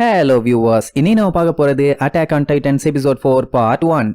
Hello viewers, இன்னி நாம பார்க்க போறது Attack on Titans episode 4 part 1.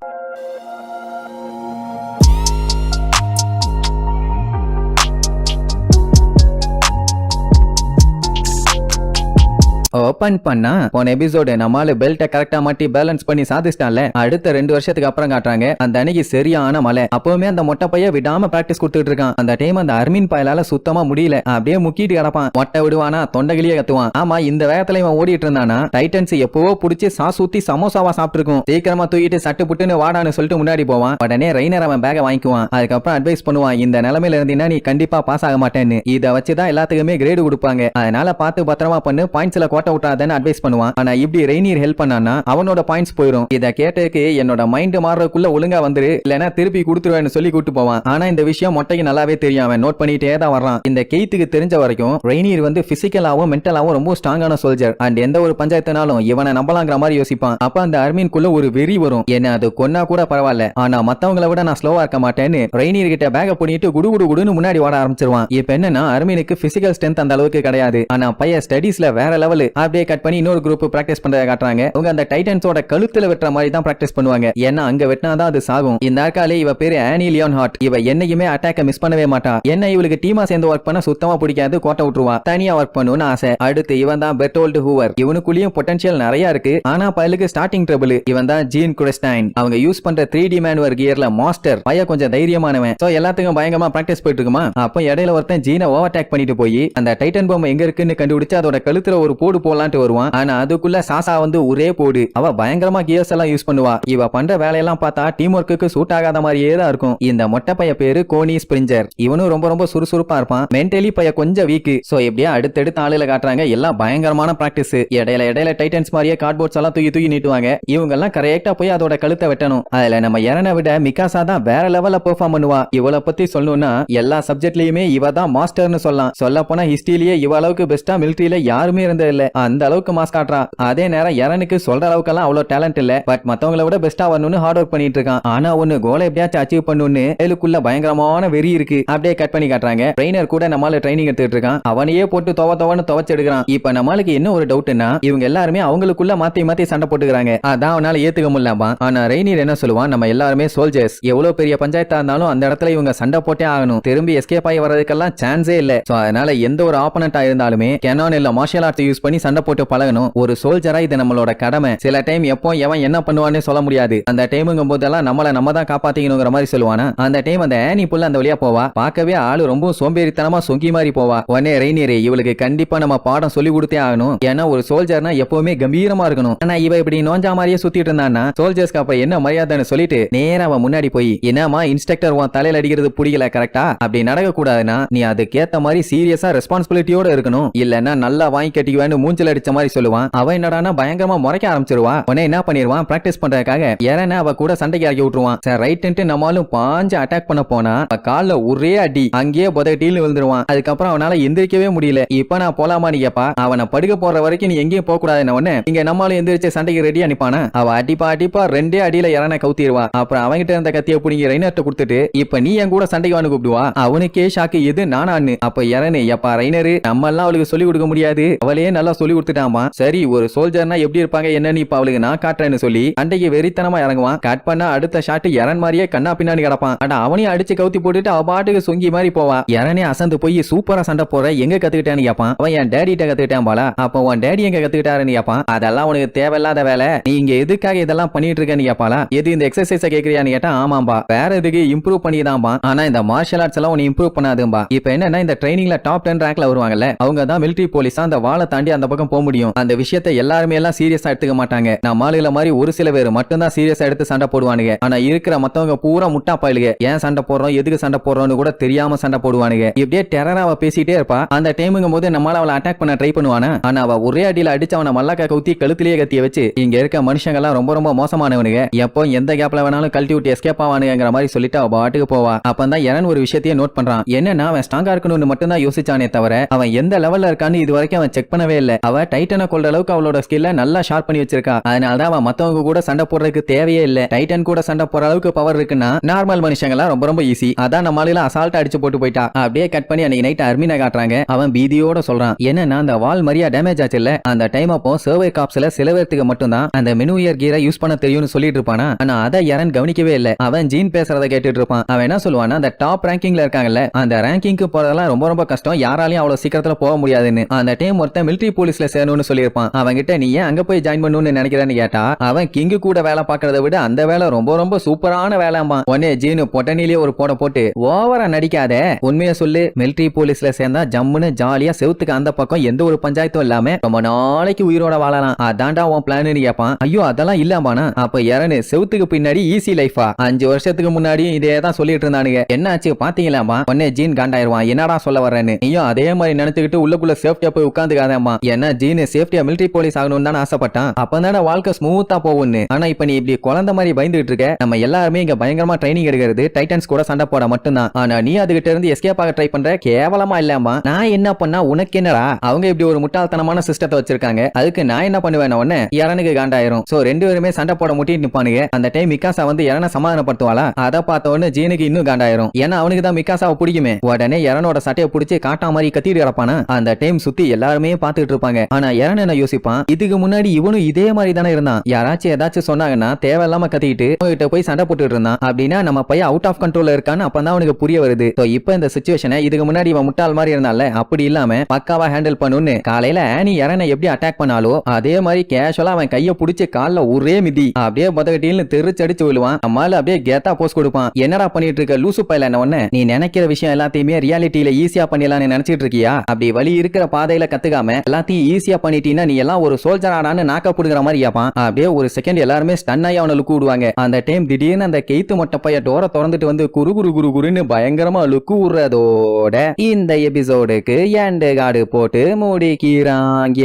Open பண்ணா போன எபிசோடு நம்மால பெல்ட்டை கரெக்டா மாட்டி பேலன்ஸ் பண்ணி சாதிச்சிட்டான்ல. அடுத்த 2 வருஷத்துக்கு அப்புறம் காட்டுறாங்க அந்த அன்னைக்கு சரியான மழை. அப்பவுமே அந்த மொட்டை பைய விடாம பிராக்டிஸ் கொடுத்துட்டு இருக்கான். அந்த டைம் அந்த அர்மின் பயலால சுத்தமா முடியல, அப்படியே முக்கிட்டு கிடப்பான். மொட்டை விடுவானா தொண்டகிலேயே கத்துவான். ஆமா, இந்த வேகத்துல இவன் ஓடிட்டு இருந்தானா டைட்டன்ஸ் எப்பவோ புடிச்சு சாஸ் ஊத்தி சமோசாவா சாப்பிட்டு இருக்கும். சீக்கிரமா தூக்கிட்டு சட்டு புட்டுன்னு வாடான்னு சொல்லிட்டு முன்னாடி போவான். உடனே ரெய்னர் அவன் பேக வாங்கிக்குவான். அதுக்கப்புறம் அட்வைஸ் பண்ணுவான், இந்த நிலைமையில இருந்தீங்கன்னா நீ கண்டிப்பா பாஸ் ஆக மாட்டேன்னு. இதை வச்சுதான் எல்லாத்துக்குமே கிரேடு கொடுப்பாங்க, அதனால பார்த்து பத்திரமா பண்ணு, பாயிண்ட்ஸ்ல கோட்டை விட்டாதன்னு அட்வைஸ் பண்ணுவான். ஆனா இப்படி ரெய்னியர் ஹெல்ப் பண்ணானா அவனோட பாயிண்ட்ஸ் போயிடும். இத கேட்டதுக்கு என்னோட மைண்ட் மாறக்குள்ள ஒழுங்கா வந்துரு, இல்லனா திருப்பி கொடுத்துருவேன்னு சொல்லி கூட்டு போவான். ஆனா இந்த விஷயம் மொட்டைக்கு நல்லாவே தெரியும், அவன் நோட் பண்ணிட்டே தான் வர்றான். இந்த கெய்த்துக்கு தெரிஞ்ச வரைக்கும் ரெய்னியர் வந்து பிசிக்கலாவும் மென்டலாவும் ரொம்ப ஸ்ட்ராங்கான சோல்ஜர். அண்ட் எந்த ஒரு பஞ்சாயத்துனாலும் இவனை நம்பலாங்கிற மாதிரி யோசிப்பான். அப்ப அந்த அர்மீன்குள்ள ஒரு வெறி வரும், என்ன அது கொன்னா கூட பரவாயில்ல, ஆனா மத்தவங்களை விட நான் ஸ்லோவா இருக்க மாட்டேன்னு ரெய்னியர் கிட்ட பேக பண்ணிட்டு குடு குடு குடுன்னு முன்னாடி ஓட ஆரம்பிச்சிருவான். இப்ப என்னன்னா அர்மீனுக்கு பிசிக்கல் ஸ்ட்ரென்த் அந்த அளவுக்கு கிடையாது, ஆனா பையன் ஸ்டடீஸ்ல வேற லெவல். அப்படியே கட் பண்ணி இன்னொரு குரூப் பிராக்டிஸ் பண்றத காட்டுறாங்க. அவங்க அந்த டைட்டன்ஸோட கழுத்துல வெட்டுற மாதிரி தான் பிராக்டிஸ் பண்ணுவாங்க, ஏன்னா அங்க வெட்டினாதான் அது சாகும். இந்த ஆர்காலே இவ பேரு ஆனி லியோன் ஹார்ட். இவ என்னைக்குமே அட்டாக்க மிஸ் பண்ணவே மாட்டா. என்ன இவளுக்கு டீமா சேர்ந்து ஒர்க் பண்ண சுத்தமா பிடிக்காது, கோட்டை விட்டுருவா. தனியா ஒர்க் பண்ணணும்னு ஆசை. அடுத்து இவன் தான் பெர்டோல்ட் ஹூவர். இவனுக்குள்ளேயும் பொட்டன்ஷியல் நிறைய இருக்கு, ஆனா பயலுக்கு ஸ்டார்டிங் ட்ரபிள். இவன் தான் ஜீன் குரெஸ்டைன். அவங்க யூஸ் பண்ற 3D மேனுவர் கியர்ல மாஸ்டர். பைய கொஞ்சம் தைரியமானவன். சோ எல்லாத்துக்கும் பயங்கரமா பிராக்டிஸ் போயிட்டு இருக்குமா. அப்ப இடையில ஒருத்தன் ஜீனை ஓவர்டேக் பண்ணிட்டு போய் அந்த டைட்டன் பொம்மை எங்க இருக்குன்னு கண்டுபிடிச்சு அதோட கழுத்துல ஒரு போடு போடலான்ட்டு வருவான். ஆனா அதுக்குள்ள சாசா வந்து ஒரே போடு. அவ பயங்கரமா கியர்ஸ் எல்லாம் யூஸ் பண்ணுவா. இவ பண்ற வேலையெல்லாம் பார்த்தா டீம் ஒர்க்குக்கு சூட் ஆகாத மாதிரியே தான் இருக்கும். இந்த மொட்டை பைய பேரு கோனி ஸ்பிரிஞ்சர். இவனும் ரொம்ப ரொம்ப சுறுசுறுப்பா இருப்பான். மென்டலி பைய கொஞ்சம் வீக். சோ எப்படியா அடுத்தடுத்து ஆளுல காட்டுறாங்க. எல்லாம் பயங்கரமான பிராக்டிஸ். இடையில டைட்டன்ஸ் மாதிரியே கார்ட்போர்ட்ஸ் எல்லாம் தூக்கி தூக்கி நீட்டுவாங்க. இவங்க எல்லாம் கரெக்டா போய் அதோட கழுத்தை வெட்டணும். அதுல நம்ம எரனை விட மிகாசா தான் வேற லெவல்ல பெர்ஃபார்ம் பண்ணுவா. இவளை பத்தி சொல்லணும்னா எல்லா சப்ஜெக்ட்லயுமே இவ தான் மாஸ்டர்னு சொல்லலாம். சொல்ல போனா ஹிஸ்டரியிலேயே இவ அளவுக்கு பெஸ்டா மிலிட்டரியில யாருமே இருந்தது இல்ல. அந்த அளவுக்கு மாஸ் காட்டுறா. அதே நேரம் எரனுக்கு சொல்ற அளவுக்கு அவ்வளவு டேலண்ட் இல்ல, பட் மத்தவங்கள விட பெஸ்டா வரணும்னு ஹார்ட் ஒர்க் பண்ணிட்டு இருக்கான். ஆனா ஒன்னு கோலை எப்படியாச்சும் அச்சீவ் பண்ணணும்னு ஏலுக்குள்ள பயங்கரமான வெறி இருக்கு. அப்படியே கட் பண்ணி காட்டுறாங்க. ட்ரெயினர் கூட நம்மால ட்ரைனிங் எடுத்துட்டு இருக்கான். அவனையே போட்டு துவன்னு துவச்சு எடுக்கிறான். இப்ப நம்மளுக்கு என்ன ஒரு டவுட்னா இவங்க எல்லாருமே அவங்களுக்குள்ள மாத்தி மாத்தி சண்டை போட்டுக்கிறாங்க. அதான் அவனால ஏத்துக்க முடியலாமா. ஆனா ரெய்னியர் என்ன சொல்லுவான், நம்ம எல்லாருமே சோல்ஜர்ஸ். எவ்வளவு பெரிய பஞ்சாயத்தா இருந்தாலும் அந்த இடத்துல இவங்க சண்டை போட்டே ஆகணும். திரும்பி எஸ்கேப் ஆகி வர்றதுக்கெல்லாம் சான்ஸே இல்ல. சோ அதனால எந்த ஒரு ஆப்பனண்டா இருந்தாலுமே கேனான் இல்ல மார்ஷியல் ஆர்ட்ஸ் யூஸ் பண்ணி சண்டை போட்டு பழகணும். ஒரு சோல்ஜரா இது நம்மளோட கடமை. சில டைம் எப்போ எவன் என்ன பண்ணுவான்னு சொல்ல முடியாது. அந்த டைமுங்கும் போதெல்லாம் நம்ம தான் காப்பாத்திக்கணுங்கிற மாதிரி சொல்லுவானா. அந்த டைம் அந்த ஆனி புள்ள அந்த வழியா போவா. பார்க்கவே ஆளு ரொம்ப சோம்பேறித்தனமா சொங்கி மாதிரி போவா. உடனே ரெய்னியரே இவளுக்கு கண்டிப்பா நம்ம பாடம் சொல்லி கொடுத்தே ஆகணும், ஏன்னா ஒரு சோல்ஜர்னா எப்பவுமே கம்பீரமா இருக்கணும். ஆனா இவ இப்படி நோஞ்சா மாதிரியே சுத்திட்டு இருந்தான்னா சோல்ஜர்ஸ்க்கு அப்ப என்ன மரியாதைன்னு சொல்லிட்டு நேரா அவன் முன்னாடி போய், என்னமா இன்ஸ்ட்ரக்டர் உன் தலையில அடிக்கிறது பிடிக்கல கரெக்டா, அப்படி நடக்க கூடாதுன்னா நீ அதுக்கேத்த மாதிரி சீரியஸா ரெஸ்பான்சிபிலிட்டியோட இருக்கணும், இல்லன்னா நல்லா வாங்கி கட்டிக்குவேன்னு மூஞ்சில அடிச்ச மாதிரி சொல்லுவான். அவன் என்னடானா பயங்கரமா முறைக்க ஆரம்பிச்சிருவா. உடனே என்ன பண்ணிடுவான், பிராக்டிஸ் பண்றதுக்காக ஏறன அவ கூட சண்டைக்கு இறக்கி விட்டுருவான். சரி ரைட்டு நம்மளும் பாஞ்சு அட்டாக் பண்ண போனா கால்ல ஒரே அடி அங்கேயே புதைட்டீல்னு விழுந்துருவான். அதுக்கப்புறம் அவனால எந்திரிக்கவே முடியல. இப்ப நான் போலாமா நீ கேப்பா. அவனை படுக்க போற வரைக்கும் நீ எங்கேயும் போக கூடாதுன்னு உடனே இங்க நம்மளும் எந்திரிச்சு சண்டைக்கு ரெடி அனுப்பானா. அவ அடிப்பா ரெண்டே அடியில இறன கவுத்திடுவா. அப்புறம் அவங்கிட்ட இருந்த கத்திய புடிங்கி ரெய்னர்ட்ட கொடுத்துட்டு, இப்ப நீ என் கூட சண்டைக்கு வந்து கூப்பிடுவா. அவனுக்கே ஷாக்கு, எது நானான்னு. அப்ப இறனு, எப்பா ரெய்னரு நம்ம எல்லாம் அவளுக்கு சொல்லி கொடுக்க முடியாது, அவளையே நல்லா சொல்லி கொடுத்துட்டாமா. சரி ஒரு சோல்ஜர்னா எப்படி இருப்பாங்க என்னன்னு இப்ப அவளுக்கு நான் காட்டுறேன்னு சொல்லி அண்டைக்கு வெறித்தனமா இறங்குவான். கட் பண்ணா அடுத்த ஷாட் எரன் மாதிரியே கண்ணா பின்னாடி கிடப்பான். ஆனா அவனையும் அடிச்சு கவுத்தி போட்டுட்டு அவ பாட்டுக்கு சொங்கி மாதிரி போவா. எரனே அசந்து போய் சூப்பரா சண்டை போற, எங்க கத்துக்கிட்டான்னு கேப்பான். அவன் என் டேடிட்ட கத்துக்கிட்டான் போல. அப்ப உன் டேடி எங்க கத்துக்கிட்டாருன்னு கேப்பான். அதெல்லாம் உனக்கு தேவையில்லாத வேலை, நீ இங்க எதுக்காக இதெல்லாம் பண்ணிட்டு இருக்கன்னு கேப்பாளா. எது இந்த எக்ஸசைஸ கேக்குறியான்னு கேட்டா ஆமாம்பா, வேற எதுக்கு இம்ப்ரூவ் பண்ணிதான்பா, ஆனா இந்த மார்ஷியல் ஆர்ட்ஸ் எல்லாம் உன்னை இம்ப்ரூவ் பண்ணாதும்பா. இப்ப என்னன்னா இந்த ட்ரைனிங்ல டாப் 10 ரேங்க்ல வருவாங்கல்ல, அவங்க தான் மிலிட்டரி போலீஸா அந்த வாளை தாண்டி அந்த பக்கம் போக முடியும். அந்த விஷயத்தை எல்லாருமே எல்லாம் சீரியஸா எடுத்துக்க மாட்டாங்க. நம்ம ஆளுகளை மாதிரி ஒரு சில பேர் மட்டும் தான் சீரியஸா எடுத்து சண்டை போடுவானுங்க. ஆனா இருக்கிற மத்தவங்க பூரா முட்டா பாயிலுங்க. ஏன் சண்டை போடுறோம் எதுக்கு சண்டை போடுறோம்னு கூட தெரியாம சண்டை போடுவானுங்க. இப்படியே டெரரா அவ பேசிட்டே இருப்பா. அந்த டைமுங்கும் போது நம்மளால அவளை அட்டாக் பண்ண ட்ரை பண்ணுவானா. ஆனா அவ ஒரே அடியில அடிச்சு அவனை மல்லாக்க கவுத்தி கழுத்திலேயே கத்திய வச்சு, இங்க இருக்க மனுஷங்க எல்லாம் ரொம்ப ரொம்ப மோசமானவனுங்க, எப்போ எந்த கேப்ல வேணாலும் கழட்டி விட்டு எஸ்கேப் ஆவானுங்கிற மாதிரி சொல்லிட்டு அவ பாட்டுக்கு போவா. அப்பதான் எரன் ஒரு விஷயத்தையே நோட் பண்றான். என்னன்னா அவன் ஸ்ட்ராங்கா இருக்கணும்னு மட்டும் தான் யோசிச்சானே தவிர அவன் எந்த லெவல்ல இருக்கான்னு இது வரைக்கும் அவன் செக் பண்ணவே இல்ல. அவ டைட்டனை கொல்ற அளவுக்கு அவளோட ஸ்கில்ல நல்லா ஷார்ப் பண்ணி வச்சிருக்கா. அதனாலதான் அவ மத்தவங்க கூட சண்டை போடுறதுக்கு தேவையே இல்ல. டைட்டன் கூட சண்டை போற அளவுக்கு பவர் இருக்குன்னா நார்மல் மனுஷங்களாம் ரொம்ப ரொம்ப ஈஸி. அதான் நம்ம ஆளுல அசால்ட்டா அடிச்சு போட்டு போயிட்டா. அப்படியே கட் பண்ணி அன்னைக்கு நைட் அர்மினை காட்டுறாங்க. அவன் பீதியோட சொல்றான், என்னன்னா அந்த வால் மரியா டேமேஜ் ஆச்சு இல்ல, அந்த டைம் அப்போ சர்வே காப்ஸ்ல சில பேருக்கு மட்டும் தான் அந்த மெனு இயர் கீரை யூஸ் பண்ண தெரியும்னு சொல்லிட்டு இருப்பானா. ஆனா அதை யாரன் கவனிக்கவே இல்ல. அவன் ஜீன் பேசுறத கேட்டுட்டு இருப்பான். அவன் என்ன சொல்லுவானா, அந்த டாப் ரேங்கிங்ல இருக்காங்கல்ல, அந்த ரேங்கிங்க்கு போறதெல்லாம் ரொம்ப ரொம்ப கஷ்டம், யாராலையும் அவ்வளவு சீக்கிரத்துல போக முடியாதுன்னு. அந்த டைம் ஒருத்தன் மிலிட்டரி போலீஸ்ல சேரணும்னு சொல்லியிருப்பான். அவன் கிட்ட நீ ஏன் அங்க போய் ஜாயின் பண்ணணும்னு நினைக்கிறேன்னு கேட்டா, அவன் கிங்கு கூட வேலை பார்க்கறத விட அந்த வேலை ரொம்ப ரொம்ப சூப்பரான வேலைம்பான். உடனே ஜீனு பொட்டனிலேயே ஒரு போட போட்டு, ஓவரா நடிக்காத, உண்மையை சொல்லு, மிலிட்டரி போலீஸ்ல சேர்ந்தா ஜம்முன்னு ஜாலியா செவுத்துக்கு அந்த பக்கம் எந்த ஒரு பஞ்சாயத்தும் இல்லாம ரொம்ப நாளைக்கு உயிரோட வாழலாம், அதான்டா உன் பிளான்னு கேட்பான். ஐயோ அதெல்லாம் இல்லாமானா, அப்ப யாரனு செவுத்துக்கு பின்னாடி ஈஸி லைஃபா? 5 வருஷத்துக்கு முன்னாடி இதே தான் சொல்லிட்டு இருந்தானுங்க, என்னாச்சு பாத்தீங்களாமா? உடனே ஜீன் காண்டாயிருவான், என்னடா சொல்ல வர்றேன்னு. நீயும் அதே மாதிரி நினைச்சுக்கிட்டு உள்ளுக்குள்ள சேஃப்டியா போய் உட்காந்துக்காதேம்மா. ஏன்னா ஜீன் சேஃப்டியா மிலிட்டரி போலீஸ் ஆகணும்னு தானே ஆசைப்பட்டான். அப்பதானே வாழ்க்கை ஸ்மூத்தா போகும்னு. ஆனா இப்ப நீ இப்படி குழந்தை மாதிரி பயந்துட்டு இருக்க. நம்ம எல்லாருமே இங்க பயங்கரமா ட்ரைனிங் எடுக்கிறது டைட்டன்ஸ் கூட சண்டை போட மட்டும்தான். ஆனா நீ அதுகிட்ட இருந்து எஸ்கேப் ஆக ட்ரை பண்ற, கேவலமா இல்லாமா? நான் என்ன பண்ணா உனக்கு என்னடா? அவங்க இப்படி ஒரு முட்டாள்தனமான சிஸ்டத்தை வச்சிருக்காங்க, அதுக்கு நான் என்ன பண்ணுவேன்? உடனே யாரனுக்கு காண்டாயிரும். சோ 2 பேருமே சண்டை போட முட்டிட்டு நிப்பானுங்க. அந்த டைம் மிக்காசா வந்து யாரன சமாதானப்படுத்துவாளா? அதை பார்த்த உடனே ஜீனுக்கு இன்னும் காண்டாயிரும். ஏன்னா அவனுக்கு தான் மிக்காசாவை பிடிக்குமே. உடனே யாரனோட சட்டையை பிடிச்சி காட்டா மாதிரி கத்திட்டு கிடப்பானா. அந்த டைம் சுத்தி எல்லாருமே பாத்துட்டு இருப்பாங்க. ஆனா யாரன் என்ன யோசிப்பான், இதுக்கு முன்னாடி இவனும் இதே மாதிரி தானே இருந்தான், யாராச்சும் ஏதாச்சும் சொன்னாங்கன்னா தேவையில்லாம கத்திட்டு அவங்ககிட்ட போய் சண்டை போட்டுட்டு இருந்தான். அப்படின்னா நம்ம பையன் அவுட் ஆஃப் கண்ட்ரோல்ல இருக்கான்னு அப்பதான் அவனுக்கு புரிய வருது. இப்ப இந்த சிச்சுவேஷனை இதுக்கு முன்னாடி இவன் முட்டாள் மாதிரி இருந்தால அப்படி இல்லாம பக்காவா ஹேண்டில் பண்ணுன்னு காலையில ஆனி யாரனை எப்படி அட்டாக் பண்ணாலோ அதே மாதிரி கேஷுவலா அவன் கைய புடிச்சு கால்ல ஒரே மிதி அப்படியே பதகட்டின்னு தெரிச்சடிச்சு விழுவான். அம்மால அப்படியே கேத்தா போஸ் கொடுப்பான். என்னடா பண்ணிட்டு இருக்க லூசு பையல? என்ன ஒண்ணு நீ நினைக்கிற விஷயம் எல்லாத்தையுமே ரியாலிட்டியில ஈஸியா பண்ணிடலாம்னு நினைச்சிட்டு இருக்கியா? அப்படி வழி இருக்கிற பாதையில கத்துக்காம எல்லாத்தையும் ஈஸியா பண்ணிட்டீங்கன்னா நீ எல்லாம் ஒரு சோல்ஜர் ஆனான்னு நாக்க புடுங்குற மாதிரி கேப்பான். அப்படியே ஒரு செகண்ட் எல்லாருமே ஸ்டன் ஆகி அவனை லுக்கு விடுவாங்க. அந்த டைம் திடீர்னு அந்த கெய்த்து மொட்டை பைய டோரை திறந்துட்டு வந்து குரு குரு குரு குருன்னு பயங்கரமா லுக்கு விடுறதோட இந்த எபிசோடுக்கு எண்டு கார்டு போட்டு முடிக்கிறாங்க.